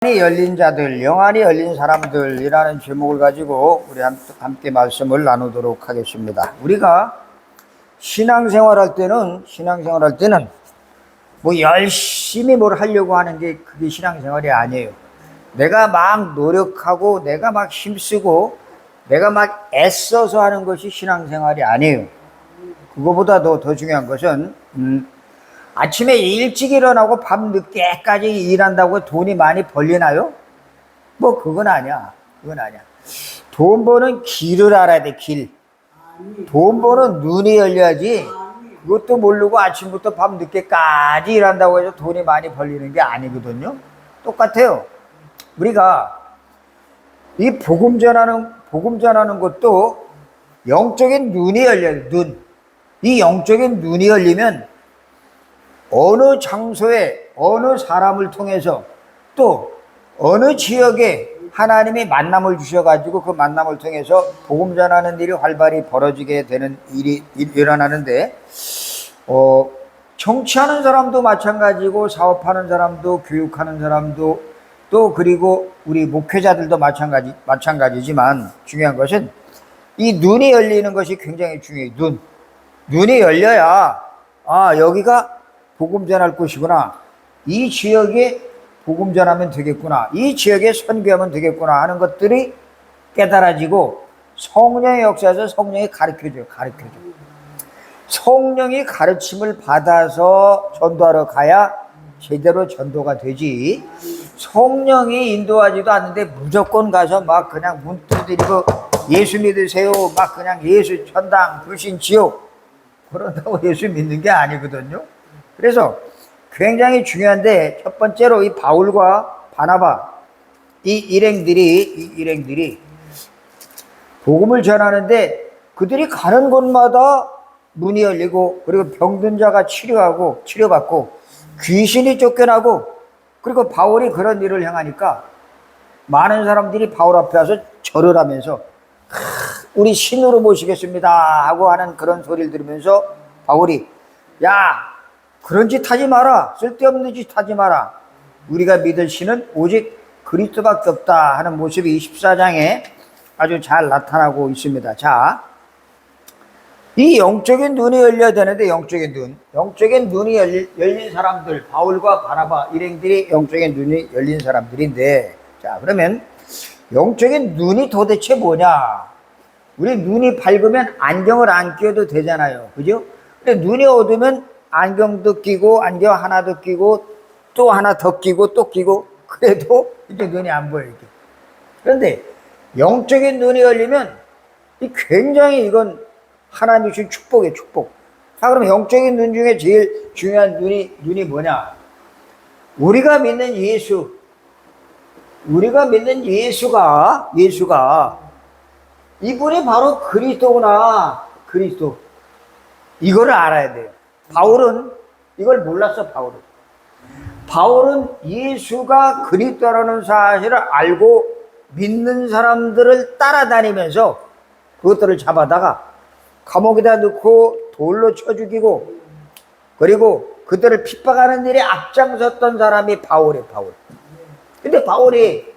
영안이 열린 자들, 영안이 열린 사람들이라는 제목을 가지고 우리 함께 말씀을 나누도록 하겠습니다. 우리가 신앙생활할 때는 뭐 열심히 뭘 하려고 하는 게 그게 신앙생활이 아니에요. 내가 막 노력하고 내가 막 힘쓰고 내가 막 애써서 하는 것이 신앙생활이 아니에요. 그거보다 더 중요한 것은 아침에 일찍 일어나고 밤 늦게까지 일한다고 돈이 많이 벌리나요? 뭐 그건 아니야. 돈 버는 길을 알아야 돼. 돈 버는 눈이 열려야지. 그것도 모르고 아침부터 밤 늦게까지 일한다고 해서 돈이 많이 벌리는 게 아니거든요. 똑같아요. 우리가 이 복음 전하는 것도 영적인 눈이 열려야 돼. 이 영적인 눈이 열리면 어느 장소에 어느 사람을 통해서 또 어느 지역에 하나님이 만남을 주셔가지고 그 만남을 통해서 복음 전하는 일이 활발히 벌어지게 되는 일이 일어나는데 정치하는 사람도 마찬가지고 사업하는 사람도 교육하는 사람도 또 그리고 우리 목회자들도 마찬가지지만 중요한 것은 이 눈이 열리는 것이 굉장히 중요해요. 눈이 열려야 여기가 복음 전할 곳이구나. 이 지역에 복음 전하면 되겠구나. 이 지역에 선교하면 되겠구나 하는 것들이 깨달아지고 성령의 역사에서 성령이 가르쳐줘요. 성령이 가르침을 받아서 전도하러 가야 제대로 전도가 되지. 성령이 인도하지도 않는데 무조건 가서 막 그냥 문 두드리고 예수 믿으세요. 막 그냥 예수 천당 불신 지옥 그런다고 예수 믿는 게 아니거든요. 그래서 굉장히 중요한데 첫 번째로 이 바울과 바나바 이 일행들이 복음을 전하는데 그들이 가는 곳마다 문이 열리고 그리고 병든 자가 치료받고 귀신이 쫓겨나고 그리고 바울이 그런 일을 행하니까 많은 사람들이 바울 앞에 와서 절을 하면서 우리 신으로 모시겠습니다 하고 하는 그런 소리를 들으면서 바울이 야 그런 짓 하지 마라. 쓸데없는 짓 하지 마라. 우리가 믿을 신은 오직 그리스도밖에 없다 하는 모습이 24장에 아주 잘 나타나고 있습니다. 자, 이 영적인 눈이 열려야 되는데 영적인 눈이 열린 사람들, 바울과 바나바 일행들이 영적인 눈이 열린 사람들인데 자, 그러면 영적인 눈이 도대체 뭐냐? 우리 눈이 밝으면 안경을 안 끼워도 되잖아요. 그죠? 근데 눈이 어두우면 안경도 끼고 안경 하나 더 끼고 또 하나 더 끼고 또 끼고 그래도 이제 눈이 안 보여 이렇게. 그런데 영적인 눈이 열리면 굉장히 이건 하나님이 주신 축복이에요. 축복. 자, 그럼 영적인 눈 중에 제일 중요한 눈이 뭐냐? 우리가 믿는 예수가 이분이 바로 그리스도구나. 그리스도. 이거를 알아야 돼요. 바울은 이걸 몰랐어. 바울은 예수가 그리스도라는 사실을 알고 믿는 사람들을 따라다니면서 그것들을 잡아다가 감옥에다 넣고 돌로 쳐 죽이고 그리고 그들을 핍박하는 일에 앞장섰던 사람이 바울이에요. 근데 바울이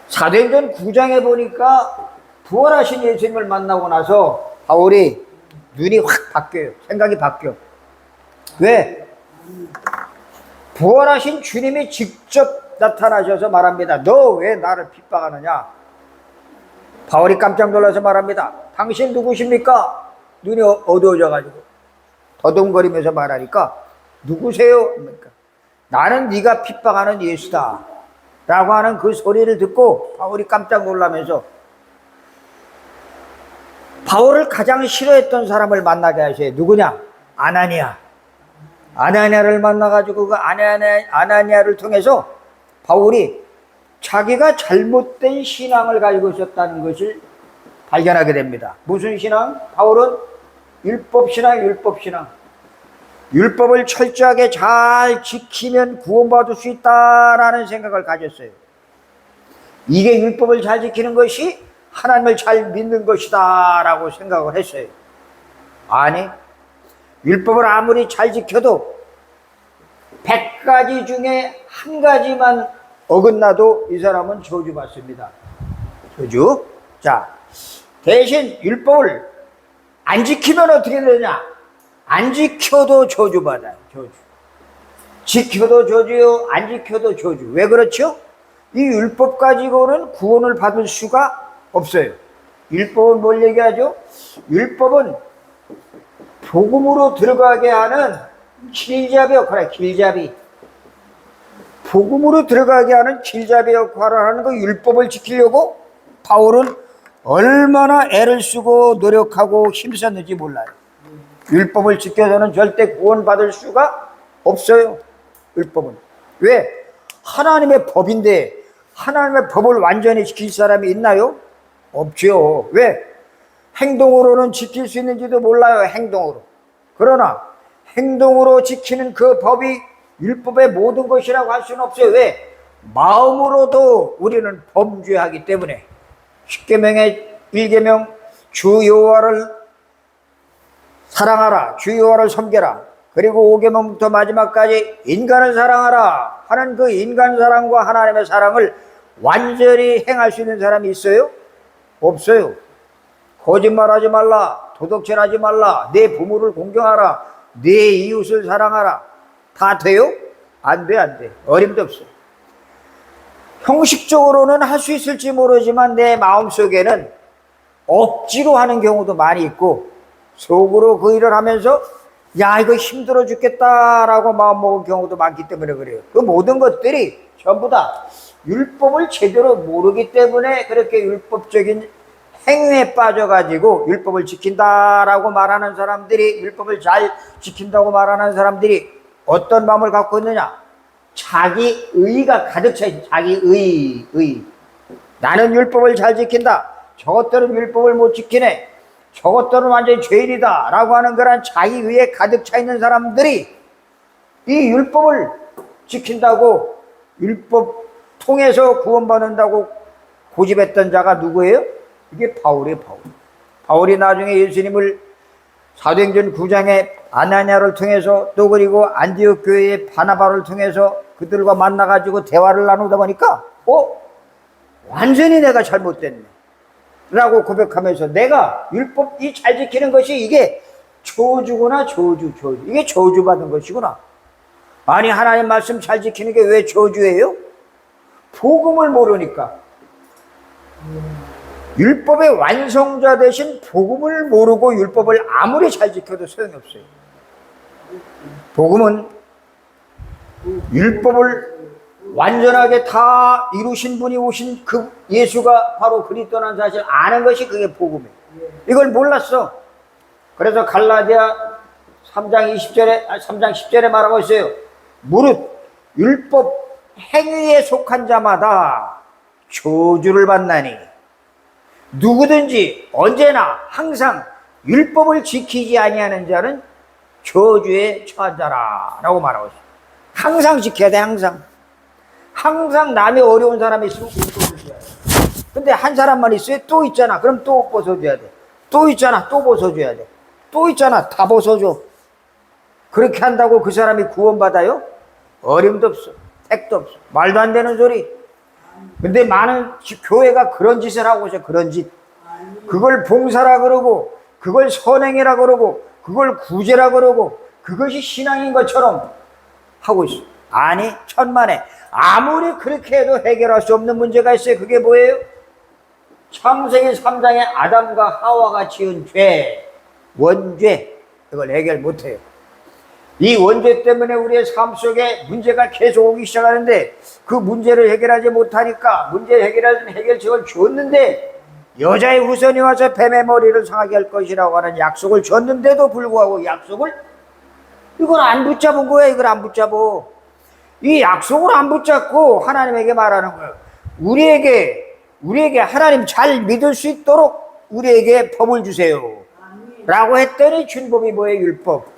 사도행전 9장에 보니까 부활하신 예수님을 만나고 나서 바울이 눈이 확 바뀌어요. 생각이 바뀌어. 왜? 부활하신 주님이 직접 나타나셔서 말합니다. 너 왜 나를 핍박하느냐? 바울이 깜짝 놀라서 말합니다. 당신 누구십니까? 눈이 어두워져가지고 더듬거리면서 말하니까 누구세요? 그러니까 나는 네가 핍박하는 예수다 라고 하는 그 소리를 듣고 바울이 깜짝 놀라면서 바울을 가장 싫어했던 사람을 만나게 하셔요. 누구냐? 아나니아를 만나가지고 그 아나니아를 통해서 바울이 자기가 잘못된 신앙을 가지고 있었다는 것을 발견하게 됩니다. 무슨 신앙? 바울은 율법을 철저하게 잘 지키면 구원받을 수 있다라는 생각을 가졌어요. 이게 율법을 잘 지키는 것이 하나님을 잘 믿는 것이다 라고 생각을 했어요. 아니, 율법을 아무리 잘 지켜도 100가지 중에 한 가지만 어긋나도 이 사람은 저주받습니다. 저주. 자, 대신 율법을 안 지키면 어떻게 되냐? 안 지켜도 저주받아요. 저주. 지켜도 저주요, 안 지켜도 저주. 왜 그렇죠? 이 율법 가지고는 구원을 받을 수가 없어요. 율법은 뭘 얘기하죠? 율법은 복음으로 들어가게 하는 길잡이 역할이에요. 길잡이. 복음으로 들어가게 하는 길잡이 역할을 하는 그 율법을 지키려고 바울은 얼마나 애를 쓰고 노력하고 힘썼는지 몰라요. 율법을 지켜서는 절대 구원받을 수가 없어요. 율법은. 왜? 하나님의 법인데 하나님의 법을 완전히 지킬 사람이 있나요? 없죠. 왜? 행동으로는 지킬 수 있는지도 몰라요. 행동으로. 그러나 행동으로 지키는 그 법이 율법의 모든 것이라고 할 수는 없어요. 왜? 마음으로도 우리는 범죄하기 때문에. 10계명의 1계명 주 여호와를 사랑하라, 주 여호와를 섬겨라. 그리고 5계명부터 마지막까지 인간을 사랑하라 하는 그 인간 사랑과 하나님의 사랑을 완전히 행할 수 있는 사람이 있어요? 없어요. 거짓말하지 말라, 도덕질하지 말라, 내 부모를 공경하라, 내 이웃을 사랑하라. 다 돼요? 안 돼, 안 돼. 어림도 없어. 형식적으로는 할 수 있을지 모르지만 내 마음속에는 억지로 하는 경우도 많이 있고 속으로 그 일을 하면서 야 이거 힘들어 죽겠다라고 마음먹은 경우도 많기 때문에 그래요. 그 모든 것들이 전부 다 율법을 제대로 모르기 때문에 그렇게 율법적인 행위에 빠져가지고 율법을 지킨다라고 말하는 사람들이, 율법을 잘 지킨다고 말하는 사람들이 어떤 마음을 갖고 있느냐? 자기 의가 가득 차 있어. 자기 의. 나는 율법을 잘 지킨다. 저것들은 율법을 못 지키네. 저것들은 완전히 죄인이다 라고 하는 그런 자기 의에 가득 차 있는 사람들이 이 율법을 지킨다고, 율법 통해서 구원받는다고 고집했던 자가 누구예요? 이게 바울이에요. 바울이 나중에 예수님을 사도행전 9장에 아나니아를 통해서 또 그리고 안디옥 교회의 바나바를 통해서 그들과 만나가지고 대화를 나누다 보니까 완전히 내가 잘못됐네 라고 고백하면서 내가 율법이 잘 지키는 것이 이게 저주구나. 저주. 이게 저주받은 것이구나. 아니 하나님 말씀 잘 지키는 게 왜 저주예요? 복음을 모르니까. 율법의 완성자 대신 복음을 모르고 율법을 아무리 잘 지켜도 소용이 없어요. 복음은 율법을 완전하게 다 이루신 분이 오신 그 예수가 바로 그리스도라는 사실을 아는 것이 그게 복음이에요. 이걸 몰랐어. 그래서 갈라디아 3장 10절에 말하고 있어요. 무릇 율법 행위에 속한 자마다 저주를 받나니 누구든지 언제나 항상 율법을 지키지 아니하는 자는 저주에 처한 자라라고 말하고 있어요. 항상 지켜야 돼. 항상 남이 어려운 사람이 있으면 율법을 지켜야 돼. 근데 한 사람만 있어요. 또 있잖아. 그럼 또 벗어줘야 돼. 또 있잖아. 또 벗어줘야 돼. 또 있잖아. 다 벗어줘. 그렇게 한다고 그 사람이 구원받아요? 어림도 없어. 택도 없어. 말도 안 되는 소리. 근데 많은 교회가 그런 짓을 하고 있어요. 그런 짓. 그걸 봉사라 그러고 그걸 선행이라 그러고 그걸 구제라 그러고 그것이 신앙인 것처럼 하고 있어. 아니 천만에 아무리 그렇게 해도 해결할 수 없는 문제가 있어요. 그게 뭐예요? 창세기 3장에 아담과 하와가 지은 죄, 원죄. 이걸 해결 못해요. 이 원죄 때문에 우리의 삶 속에 문제가 계속 오기 시작하는데 그 문제를 해결하지 못하니까 문제 해결하는 해결책을 줬는데 여자의 후손이 와서 뱀의 머리를 상하게 할 것이라고 하는 약속을 줬는데도 불구하고 약속을 이걸 안 붙잡은 거야. 이걸 안 붙잡어. 이 약속을 안 붙잡고 하나님에게 말하는 거예요. 우리에게 하나님 잘 믿을 수 있도록 우리에게 법을 주세요 라고 했더니 준 법이 뭐예요? 율법.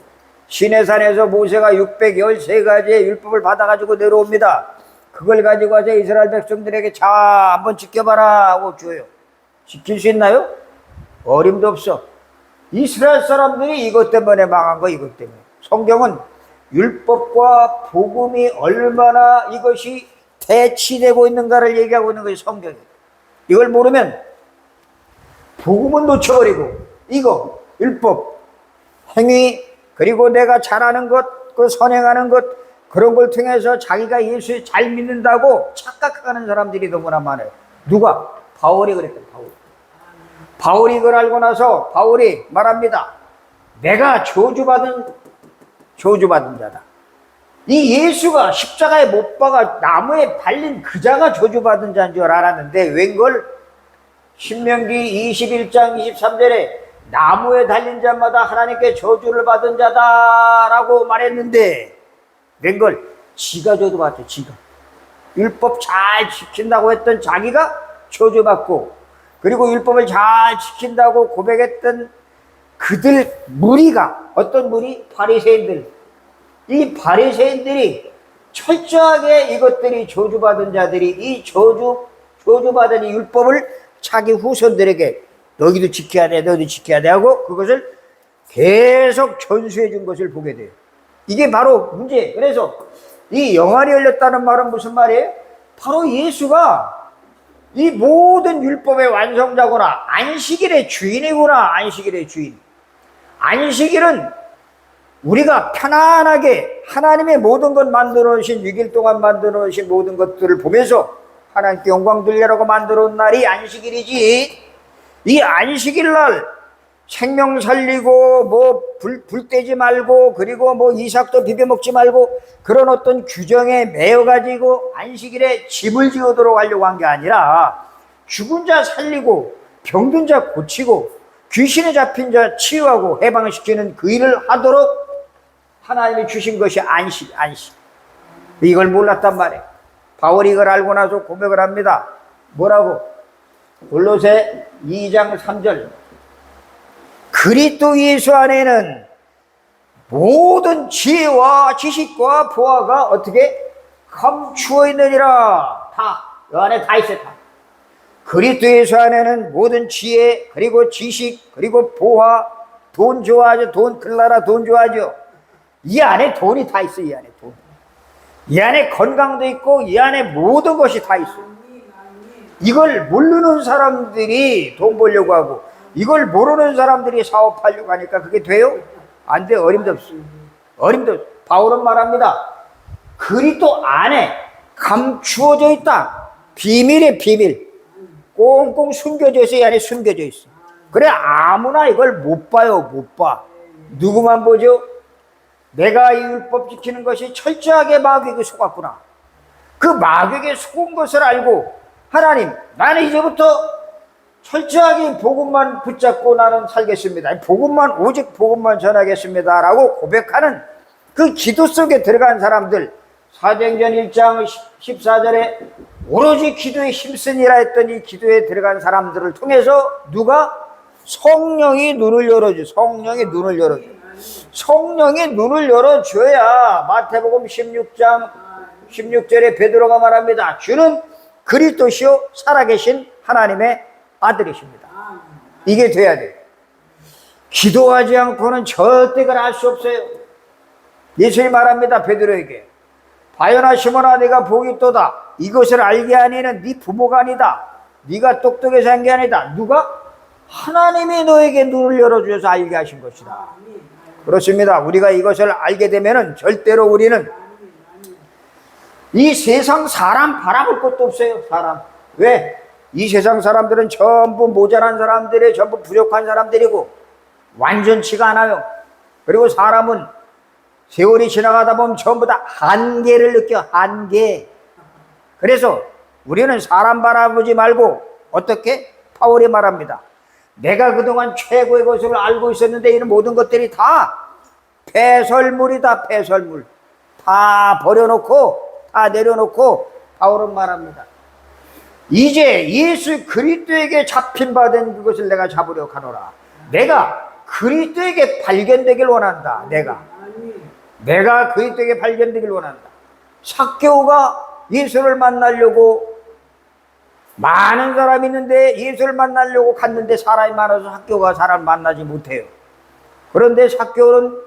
시내산에서 모세가 613가지의 율법을 받아가지고 내려옵니다. 그걸 가지고 와서 이스라엘 백성들에게 자 한번 지켜봐라 하고 줘요. 지킬 수 있나요? 어림도 없어. 이스라엘 사람들이 이것 때문에 망한 거. 이것 때문에. 성경은 율법과 복음이 얼마나 이것이 대치되고 있는가를 얘기하고 있는 것이 성경이에요. 이걸 모르면 복음은 놓쳐버리고 이거 율법, 행위, 그리고 내가 잘하는 것, 그 선행하는 것, 그런 걸 통해서 자기가 예수 잘 믿는다고 착각하는 사람들이 너무나 많아요. 누가? 바울이 그랬거든. 바울이 그걸 알고 나서 바울이 말합니다. 내가 저주받은 자다. 이 예수가 십자가에 못 박아 나무에 달린 그 자가 저주받은 자인 줄 알았는데 웬걸 신명기 21장 23절에 나무에 달린 자마다 하나님께 저주를 받은 자다라고 말했는데 웬걸 지가 저주받죠. 지가 율법 잘 지킨다고 했던 자기가 저주받고, 그리고 율법을 잘 지킨다고 고백했던 그들 무리가, 어떤 무리? 바리새인들. 이 바리새인들이 철저하게 이것들이 저주받은 자들이 이 저주받은 이 율법을 자기 후손들에게 너희도 지켜야 돼, 너희도 지켜야 돼 하고 그것을 계속 전수해 준 것을 보게 돼요. 이게 바로 문제. 그래서 이 영안이 열렸다는 말은 무슨 말이에요? 바로 예수가 이 모든 율법의 완성자구나. 안식일의 주인이구나. 안식일의 주인. 안식일은 우리가 편안하게 하나님의 모든 것 만들어 놓으신 6일 동안 만들어 놓으신 모든 것들을 보면서 하나님께 영광 돌리라고 만들어 놓은 날이 안식일이지. 이 안식일 날 생명 살리고 뭐 불 떼지 말고 그리고 뭐 이삭도 비벼 먹지 말고 그런 어떤 규정에 매여 가지고 안식일에 집을 지어도록 하려고 한 게 아니라 죽은 자 살리고 병든 자 고치고 귀신에 잡힌 자 치유하고 해방시키는 그 일을 하도록 하나님이 주신 것이 안식. 이걸 몰랐단 말이에요. 바울이 이걸 알고 나서 고백을 합니다. 뭐라고? 골로새 2장 3절. 그리스도 예수 안에는 모든 지혜와 지식과 보화가 어떻게 감추어 있느니라. 다, 이 안에 다 있어요. 다. 그리스도 예수 안에는 모든 지혜, 그리고 지식, 그리고 보화, 돈 좋아하죠. 돈, 글라라 돈 좋아하죠. 이 안에 돈이 다 있어요. 이 안에 돈. 이 안에 건강도 있고 이 안에 모든 것이 다 있어요. 이걸 모르는 사람들이 돈 벌려고 하고 이걸 모르는 사람들이 사업하려고 하니까 그게 돼요? 안 돼. 어림도 없어. 어림도 없어. 바울은 말합니다. 그리스도 안에 감추어져 있다. 비밀의 비밀. 꽁꽁 숨겨져 있어. 이 안에 숨겨져 있어. 그래 아무나 이걸 못 봐요. 못 봐. 누구만 보죠? 내가 이 율법 지키는 것이 철저하게 마귀에게 속았구나. 그 마귀에게 속은 것을 알고 하나님, 나는 이제부터 철저하게 복음만 붙잡고 나는 살겠습니다. 복음만, 오직 복음만 전하겠습니다. 라고 고백하는 그 기도 속에 들어간 사람들, 사도행전 1장 14절에 오로지 기도에 힘쓰니라 했던 이 기도에 들어간 사람들을 통해서 누가? 성령이 눈을 열어줘. 성령이 눈을 열어줘. 성령이 눈을 열어줘야 마태복음 16장 16절에 베드로가 말합니다. 주는 그리스도시요 살아계신 하나님의 아들이십니다. 이게 돼야 돼요. 기도하지 않고는 절대 그걸 알 수 없어요. 예수님이 말합니다. 베드로에게 바요나 시몬아 네가 복이 있도다. 이것을 알게 하니는 네 부모가 아니다. 네가 똑똑해서 한 게 아니다. 누가? 하나님이 너에게 눈을 열어주셔서 알게 하신 것이다. 그렇습니다. 우리가 이것을 알게 되면은 절대로 우리는 이 세상 사람 바라볼 것도 없어요. 사람. 왜? 이 세상 사람들은 전부 모자란 사람들이 전부 부족한 사람들이고 완전치가 않아요. 그리고 사람은 세월이 지나가다 보면 전부 다 한계를 느껴. 한계. 그래서 우리는 사람 바라보지 말고 어떻게? 바울이 말합니다. 내가 그동안 최고의 것을 알고 있었는데 이런 모든 것들이 다 배설물이다. 배설물. 다 버려놓고 다 내려놓고 바울은 말합니다. 이제 예수 그리스도에게 잡힌 바 된 그것을 내가 잡으려 하노라. 내가 그리스도에게 발견되길 원한다. 내가 그리스도에게 발견되길 원한다. 삭개오가 예수를 만나려고 많은 사람이 있는데 예수를 만나려고 갔는데 사람이 많아서 삭개오가 사람을 만나지 못해요. 그런데 삭개오는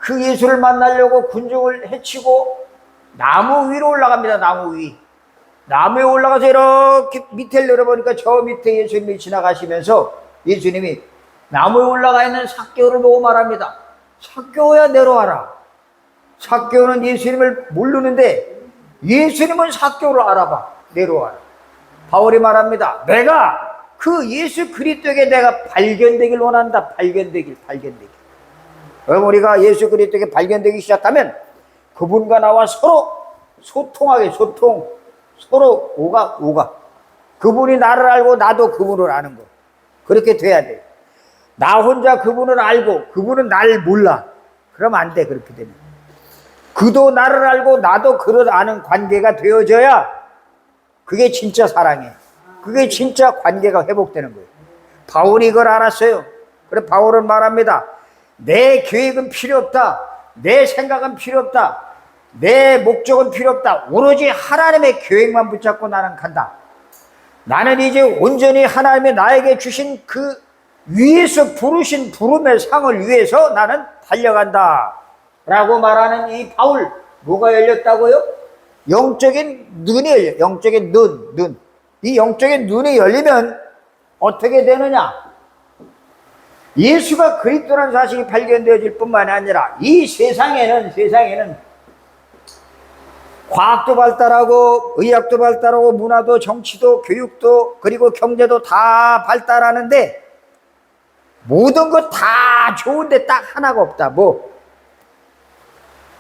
그 예수를 만나려고 군중을 헤치고 나무 위로 올라갑니다. 나무 위. 나무에 올라가서 이렇게 밑을 내려보니까 저 밑에 예수님이 지나가시면서 예수님이 나무에 올라가 있는 삭개오를 보고 말합니다. 삭개오야, 내려와라. 삭개오는 예수님을 모르는데 예수님은 삭개오를 알아봐. 내려와라. 바울이 말합니다. 내가 그 예수 그리스도에게 내가 발견되길 원한다. 발견되길. 여러분, 우리가 예수 그리스도에게 발견되기 시작하면 그분과 나와 서로 소통하게, 서로 오가. 그분이 나를 알고 나도 그분을 아는 거. 그렇게 돼야 돼. 나 혼자 그분을 알고 그분은 나를 몰라. 그러면 안 돼. 그렇게 되면. 그도 나를 알고 나도 그를 아는 관계가 되어져야 그게 진짜 사랑이에요. 그게 진짜 관계가 회복되는 거예요. 바울이 이걸 알았어요. 그래서 바울은 말합니다. 내 계획은 필요 없다. 내 생각은 필요 없다. 내 목적은 필요 없다. 오로지 하나님의 계획만 붙잡고 나는 간다. 나는 이제 온전히 하나님이 나에게 주신 그 위에서 부르신 부름의 상을 위해서 나는 달려간다 라고 말하는 이 바울, 뭐가 열렸다고요? 영적인 눈이 열려. 영적인 눈. 이 영적인 눈이 열리면 어떻게 되느냐? 예수가 그리스도라는 사실이 발견되어질 뿐만이 아니라 이 세상에는 과학도 발달하고 의학도 발달하고 문화도 정치도 교육도 그리고 경제도 다 발달하는데 모든 것 다 좋은데 딱 하나가 없다. 뭐?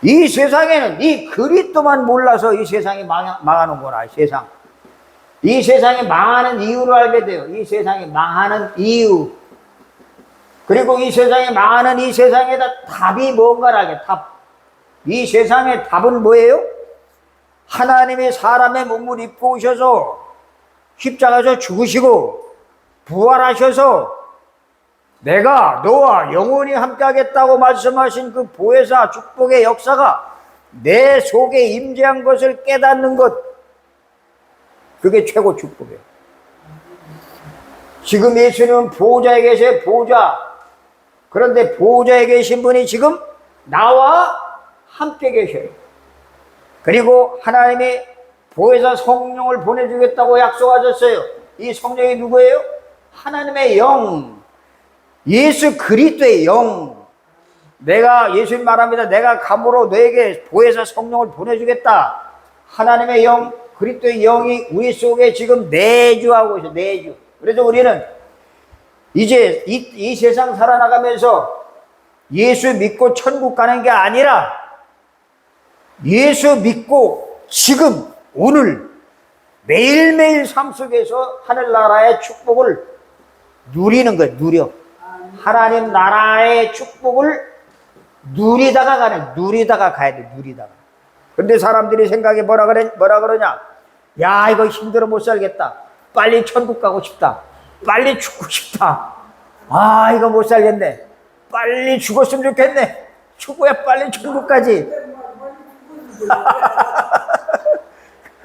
이 세상에는 이 그리스도만 몰라서 이 세상이 망하는 거라. 이 세상이 망하는 이유를 알게 돼요. 이 세상이 망하는 이유. 그리고 이 세상이 망하는 이 세상에다 답이 뭔가를 알게. 답. 이 세상의 답은 뭐예요? 하나님이 사람의 몸을 입고 오셔서 십자가에서 죽으시고 부활하셔서 내가 너와 영원히 함께하겠다고 말씀하신 그 보혜사 축복의 역사가 내 속에 임재한 것을 깨닫는 것, 그게 최고 축복이에요. 지금 예수님은 보호자에 계세요. 보호자. 그런데 보호자에 계신 분이 지금 나와 함께 계셔요. 그리고 하나님이 보혜사 성령을 보내주겠다고 약속하셨어요. 이 성령이 누구예요? 하나님의 영, 예수 그리스도의 영. 내가, 예수님 말합니다. 내가 감으로 너에게 보혜사 성령을 보내주겠다. 하나님의 영, 그리스도의 영이 우리 속에 지금 내주하고 있어요. 내주. 그래서 우리는 이제 이 세상 살아나가면서 예수 믿고 천국 가는 게 아니라 예수 믿고 지금 오늘 매일매일 삶 속에서 하늘나라의 축복을 누리는 거예요. 누려. 하나님 나라의 축복을 누리다가 가야 돼. 그런데 사람들이 생각이 뭐라 그러냐? 야, 이거 힘들어 못 살겠다. 빨리 천국 가고 싶다. 빨리 죽고 싶다. 아, 이거 못 살겠네. 빨리 죽었으면 좋겠네. 죽어야 빨리 천국 가지.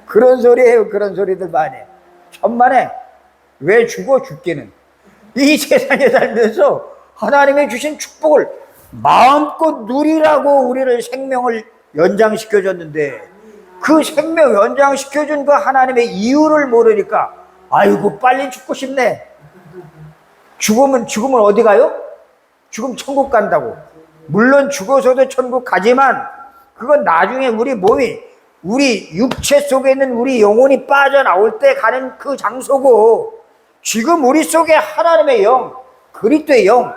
그런 소리예요. 그런 소리들 많이 해. 천만에 왜 죽어? 죽기는 이 세상에 살면서 하나님이 주신 축복을 마음껏 누리라고 우리를 생명을 연장시켜줬는데 그 생명 연장시켜준 그 하나님의 이유를 모르니까 아이고 빨리 죽고 싶네. 죽으면 어디 가요? 죽으면 천국 간다고. 물론 죽어서도 천국 가지만 그건 나중에 우리 몸이, 우리 육체 속에 있는 우리 영혼이 빠져나올 때 가는 그 장소고, 지금 우리 속에 하나님의 영, 그리스도의 영,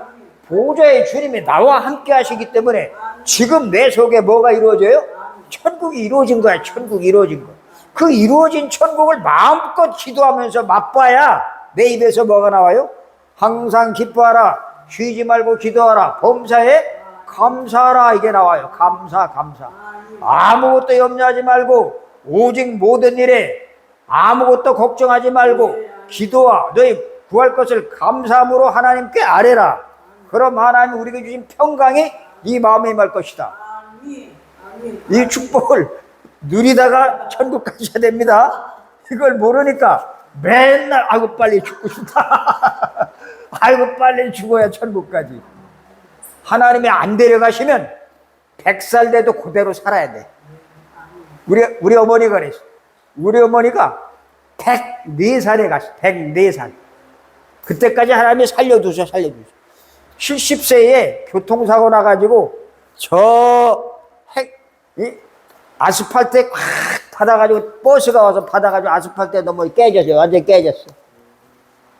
보호자의 주님이 나와 함께 하시기 때문에 지금 내 속에 뭐가 이루어져요? 천국이 이루어진 거야. 천국이 이루어진 거. 그 이루어진 천국을 마음껏 기도하면서 맛봐야 내 입에서 뭐가 나와요? 항상 기뻐하라, 쉬지 말고 기도하라, 범사에 감사하라, 이게 나와요. 감사. 아무것도 염려하지 말고 오직 모든 일에 아무것도 걱정하지 말고 기도와 너희 구할 것을 감사함으로 하나님께 아뢰라. 그럼 하나님 우리에게 주신 평강이 네 마음에 임할 것이다. 이 축복을 누리다가 천국 가셔야 됩니다. 이걸 모르니까 맨날 아이고 빨리 죽고 싶다. 아이고 빨리 죽어야 천국까지. 하나님이 안 데려가시면 100살 돼도 그대로 살아야 돼. 우리 어머니가 그랬어. 우리 어머니가 104살에 갔어. 104살. 그때까지 하나님이 살려두셔. 70세에 교통사고 나가지고 이 아스팔트에 꽉 받아가지고 버스가 와서 받아가지고 아스팔트에 너무 깨졌어요. 완전히 깨졌어.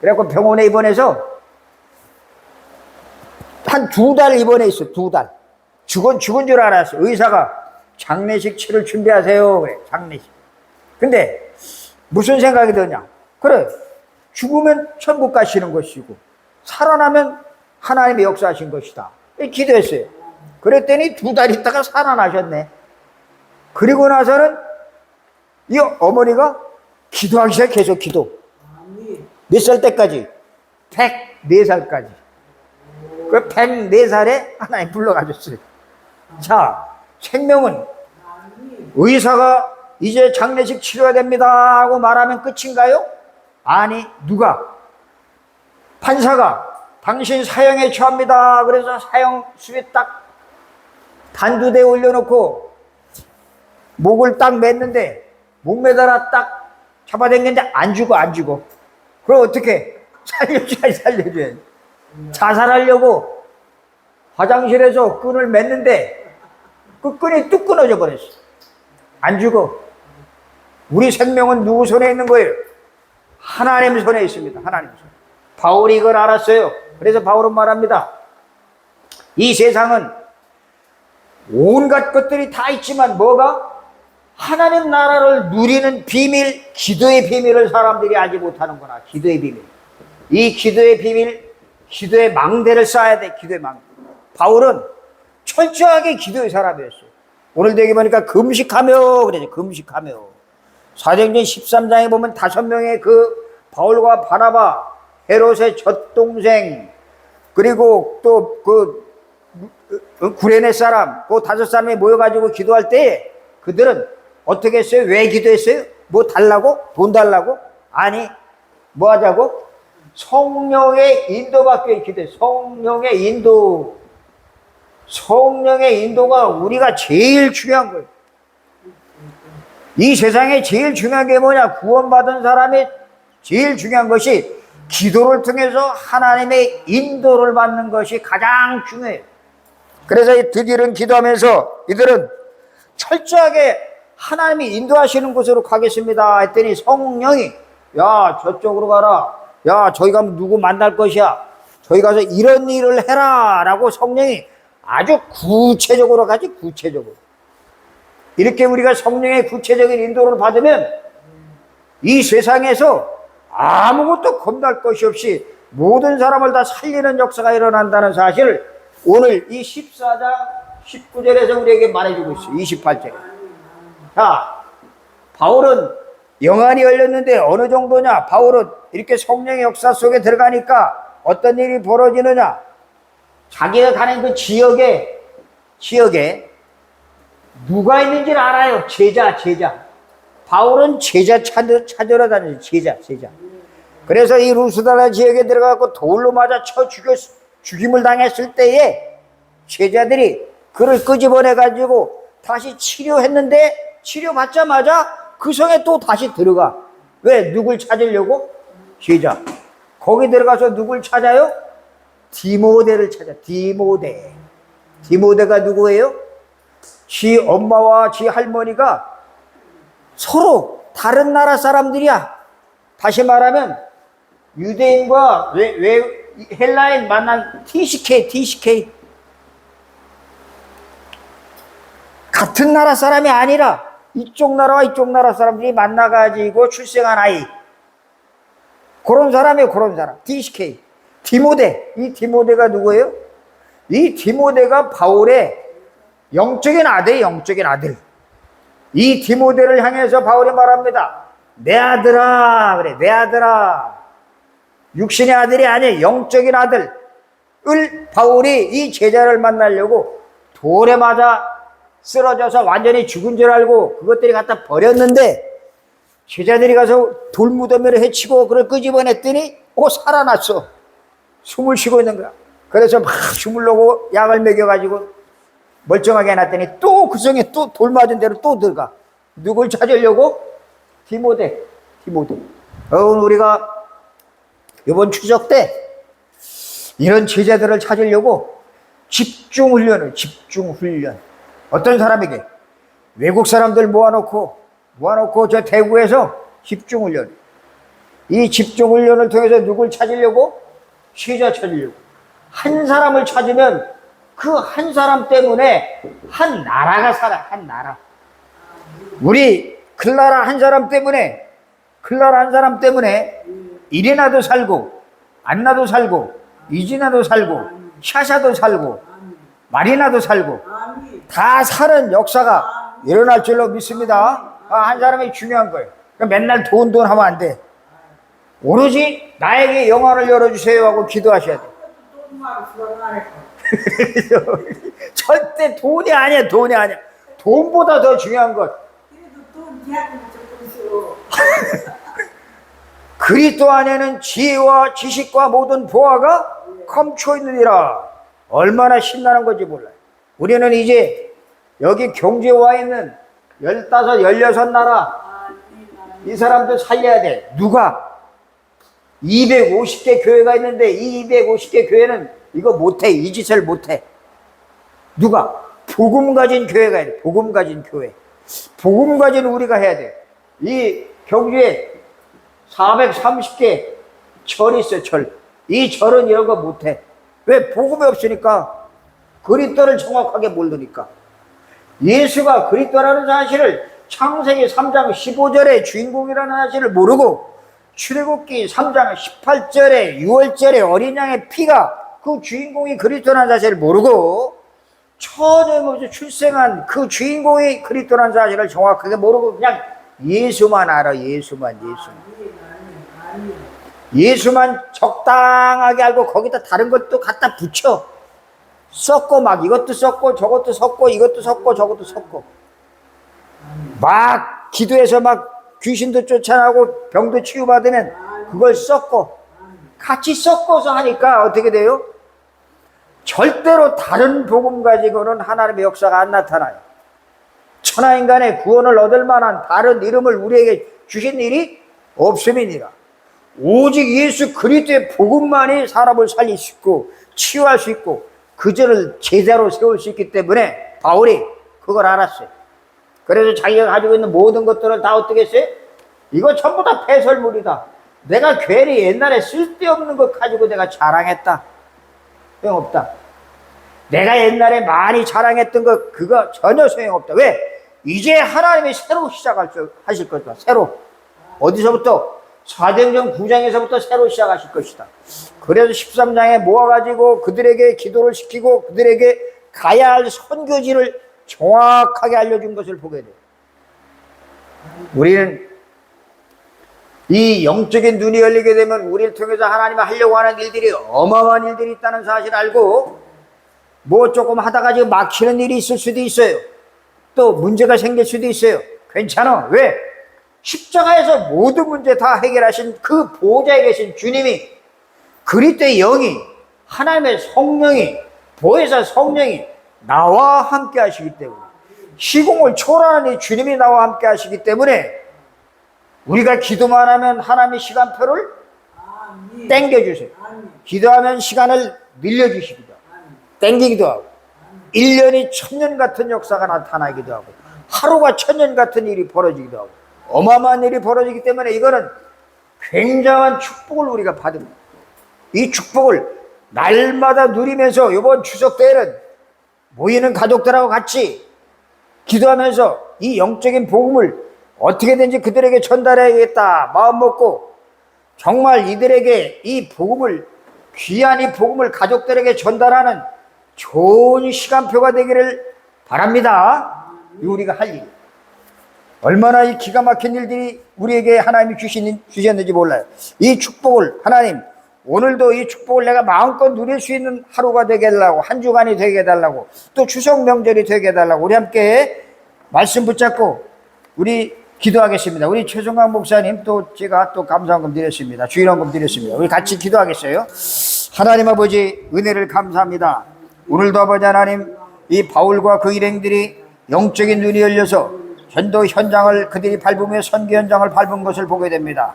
그래갖고 병원에 입원해서 한 2달 입원해 있어. 2달. 죽은 줄 알았어. 의사가 장례식 치를 준비하세요. 그래. 장례식. 근데 무슨 생각이 드냐? 그래. 죽으면 천국 가시는 것이고 살아나면 하나님의 역사하신 것이다. 기도했어요. 그랬더니 2달 있다가 살아나셨네. 그리고 나서는 이 어머니가 기도하기 시작해. 계속 기도. 몇 살 때까지? 104살까지. 그 104살에 하나님 불러가셨어요. 자, 생명은 의사가 이제 장례식 치러야 됩니다 하고 말하면 끝인가요? 아니, 누가? 판사가 당신 사형에 처합니다. 그래서 사형수에 딱 단두대에 올려놓고 목을 딱 맸는데 목 매달아 딱 잡아당겼는데 안 죽어. 그럼 어떻게? 살려줘야지. 자살하려고 화장실에서 끈을 맸는데 그 끈이 뚝 끊어져 버렸어. 안 죽어. 우리 생명은 누구 손에 있는 거예요? 하나님 손에 있습니다. 하나님 손에. 바울이 이걸 알았어요. 그래서 바울은 말합니다. 이 세상은 온갖 것들이 다 있지만 뭐가? 하나님 나라를 누리는 비밀, 기도의 비밀을 사람들이 알지 못하는구나. 기도의 비밀. 이 기도의 비밀, 기도의 망대를 쌓아야 돼. 기도의 망대. 바울은 철저하게 기도의 사람이었어요. 오늘 되게 보니까 금식하며 그래요. 금식하며. 사도행전 13장에 보면 5명의 그 바울과 바나바, 헤롯의 젖동생, 그리고 또 구레네 사람, 그 5사람이 모여가지고 기도할 때 그들은 어떻게 했어요? 왜 기도했어요? 뭐 달라고? 돈 달라고? 아니, 뭐 하자고? 성령의 인도받기 위해 기도했어요. 성령의 인도. 성령의 인도가 우리가 제일 중요한 거예요. 이 세상에 제일 중요한 게 뭐냐? 구원받은 사람이 제일 중요한 것이 기도를 통해서 하나님의 인도를 받는 것이 가장 중요해요. 그래서 이들은 기도하면서 이들은 철저하게 하나님이 인도하시는 곳으로 가겠습니다 했더니 성령이 야 저쪽으로 가라. 야 저기 가면 누구 만날 것이야. 저기 가서 이런 일을 해라 라고 성령이 아주 구체적으로 가지. 구체적으로. 이렇게 우리가 성령의 구체적인 인도를 받으면 이 세상에서 아무것도 겁날 것이 없이 모든 사람을 다 살리는 역사가 일어난다는 사실을 오늘 이 14장 19절에서 우리에게 말해주고 있어요. 28절에. 자, 바울은 영안이 열렸는데 어느 정도냐? 바울은 이렇게 성령의 역사 속에 들어가니까 어떤 일이 벌어지느냐? 자기가 가는 그 지역에 누가 있는지를 알아요. 제자. 바울은 제자 찾으러 다니죠. 제자. 그래서 이 루스드라 지역에 들어가고 돌로 맞아 쳐 죽임을 당했을 때에 제자들이 그를 끄집어내가지고 다시 치료했는데 치료받자마자 그 성에 또 다시 들어가. 왜? 누굴 찾으려고? 제자. 거기 들어가서 누굴 찾아요? 디모데를 찾아. 디모데가 누구예요? 지 엄마와 지 할머니가 서로 다른 나라 사람들이야. 다시 말하면 유대인과 헬라인 만난 TCK 같은 나라 사람이 아니라 이쪽 나라와 이쪽 나라 사람들이 만나가지고 출생한 아이. 그런 사람이에요. 그런 사람. TCK. 디모데. 이 디모데가 누구예요? 이 디모데가 바울의 영적인 아들. 이 디모데를 향해서 바울이 말합니다. 내 아들아. 그래. 내 아들아. 육신의 아들이 아니에요. 영적인 아들을 바울이 이 제자를 만나려고 돌에 맞아 쓰러져서 완전히 죽은 줄 알고 그것들이 갖다 버렸는데 제자들이 가서 돌무더미를 헤치고 그걸 끄집어냈더니 살아났어. 숨을 쉬고 있는 거야. 그래서 막 주물르고 약을 먹여가지고 멀쩡하게 해놨더니 또 그 성에 또 돌 맞은 대로 또 들어가. 누굴 찾으려고? 디모데. 오늘 우리가 이번 추석 때 이런 제자들을 찾으려고 집중훈련. 어떤 사람에게? 외국 사람들 모아놓고 저 대구에서 집중훈련. 이 집중훈련을 통해서 누굴 찾으려고? 시자 찾으려고. 한 사람을 찾으면 그 한 사람 때문에 한 나라가 살아. 한 나라. 우리 클라라 한 사람 때문에 이리나도 살고, 안나도 살고, 이지나도 살고, 샤샤도 살고, 마리나도 살고, 다 사는 역사가 일어날 줄로 믿습니다. 한 사람이 중요한 거예요. 맨날 돈 하면 안 돼. 오로지 나에게 영화를 열어주세요 하고 기도하셔야 돼. 절대 돈이 아니야. 돈보다 더 중요한 것. 그리스도 안에는 지혜와 지식과 모든 보화가 감춰 있느니라. 얼마나 신나는 건지 몰라요. 우리는 이제 여기 경주에 와 있는 15, 16나라 이 사람들 살려야 돼. 누가? 250개 교회가 있는데 이 250개 교회는 이거 못해. 이 짓을 못해. 누가? 복음 가진 교회가 있대. 복음 가진 교회. 복음 가진 우리가 해야 돼. 이 경주에 430개 절이 있어요. 절. 이 절은 이런 거 못해. 왜? 복음이 없으니까. 그리스도를 정확하게 모르니까. 예수가 그리스도라는 사실을 창세기 3장 15절에 주인공이라는 사실을 모르고 출애굽기 3장 18절에 6월절에 어린 양의 피가 그 주인공이 그리스도라는 사실을 모르고 처녀에서 출생한 그 주인공이 그리스도라는 사실을 정확하게 모르고 그냥 예수만 알아. 예수만 적당하게 알고 거기다 다른 것도 갖다 붙여 섞고 막 이것도 섞고 저것도 섞고 이것도 섞고 저것도 섞고 막 기도해서 막 귀신도 쫓아나고 병도 치유받으면 그걸 섞고 같이 섞어서 하니까 어떻게 돼요? 절대로 다른 복음 가지고는 하나님의 역사가 안 나타나요. 천하인간의 구원을 얻을 만한 다른 이름을 우리에게 주신 일이 없음이니라. 오직 예수 그리스도의 복음만이 사람을 살릴 수 있고 치유할 수 있고 그들을 제자로 세울 수 있기 때문에 바울이 그걸 알았어요. 그래서 자기가 가지고 있는 모든 것들을 다 어떻게 했어요? 이거 전부 다 배설물이다. 내가 괜히 옛날에 쓸데없는 것 가지고 내가 자랑했다. 소용없다. 내가 옛날에 많이 자랑했던 것 그거 전혀 소용없다. 왜? 이제 하나님이 새로 하실 것이다. 새로. 어디서부터? 사도행전 9장에서부터 새로 시작하실 것이다. 그래서 13장에 모아가지고 그들에게 기도를 시키고 그들에게 가야 할 선교지를 정확하게 알려준 것을 보게 돼요. 우리는 이 영적인 눈이 열리게 되면 우리를 통해서 하나님이 하려고 하는 일들이 어마어마한 일들이 있다는 사실을 알고 뭐 조금 하다가 지금 막히는 일이 있을 수도 있어요. 또 문제가 생길 수도 있어요. 괜찮아. 왜? 십자가에서 모든 문제 다 해결하신 그 보호자에 계신 주님이 그리스도의 영이 하나님의 성령이 보혜사 성령이 나와 함께 하시기 때문에 시공을 초월하는 이 주님이 나와 함께 하시기 때문에 우리가 기도만 하면 하나님의 시간표를 땡겨주세요. 기도하면 시간을 늘려주시기도 하고 땡기기도 하고 1년이 1000년 같은 역사가 나타나기도 하고 하루가 1000년 같은 일이 벌어지기도 하고 어마어마한 일이 벌어지기 때문에 이거는 굉장한 축복을 우리가 받습니다. 이 축복을 날마다 누리면서 이번 추석 때에는 모이는 가족들하고 같이 기도하면서 이 영적인 복음을 어떻게든지 그들에게 전달해야겠다 마음 먹고 정말 이들에게 이 복음을 귀한 이 복음을 가족들에게 전달하는 좋은 시간표가 되기를 바랍니다. 우리가 할 일. 얼마나 이 기가 막힌 일들이 우리에게 하나님이 주셨는지 몰라요. 이 축복을 하나님 오늘도 이 축복을 내가 마음껏 누릴 수 있는 하루가 되게 해달라고 한 주간이 되게 해달라고 또 추석 명절이 되게 해달라고 우리 함께 말씀 붙잡고 우리 기도하겠습니다. 우리 최성강 목사님 또 제가 또 감사한금 드렸습니다. 주일원금 드렸습니다. 우리 같이 기도하겠어요. 하나님 아버지 은혜를 감사합니다. 오늘도 아버지 하나님 이 바울과 그 일행들이 영적인 눈이 열려서 전도 현장을 그들이 밟으며 선교 현장을 밟은 것을 보게 됩니다.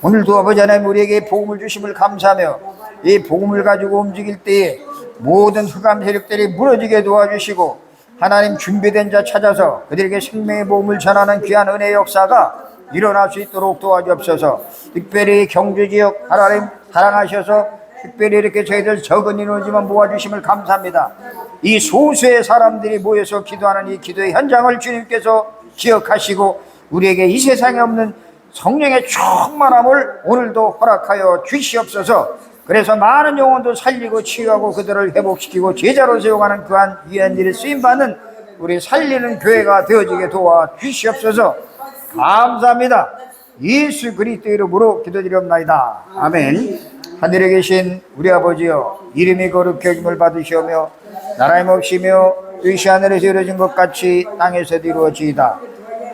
오늘도 아버지 하나님 우리에게 복음을 주심을 감사하며 이 복음을 가지고 움직일 때에 모든 흑암 세력들이 무너지게 도와주시고 하나님 준비된 자 찾아서 그들에게 생명의 복음을 전하는 귀한 은혜의 역사가 일어날 수 있도록 도와주옵소서. 특별히 경주지역 하나님 사랑하셔서 특별히 이렇게 저희들 적은 인원이지만 모아주심을 감사합니다. 이 소수의 사람들이 모여서 기도하는 이 기도의 현장을 주님께서 기억하시고 우리에게 이 세상에 없는 성령의 충만함을 오늘도 허락하여 주시옵소서. 그래서 많은 영혼도 살리고 치유하고 그들을 회복시키고 제자로 세워가는 그한 귀한 일에 쓰임받는 우리 살리는 교회가 되어지게 도와주시옵소서. 감사합니다. 예수 그리스도 이름으로 기도드리옵나이다. 아멘. 하늘에 계신 우리 아버지여, 이름이 거룩히 여김을 받으시오며 나라의 몫이며 뜻이 하늘에서 이루어진 것 같이 땅에서도 이루어지이다.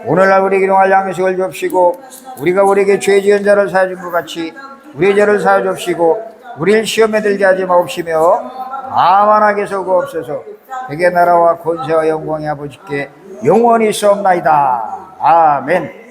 오늘날 우리에게 일용할 양식을 줍시고 우리가 우리에게 죄 지은 자를 사하여 준 것 같이 우리의 죄를 사하여 줍시고 우리를 시험에 들게 하지 마옵시며 다만 악에서 구하옵소서. 대개 나라와 권세와 영광이 아버지께 영원히 있사옵나이다. 아멘.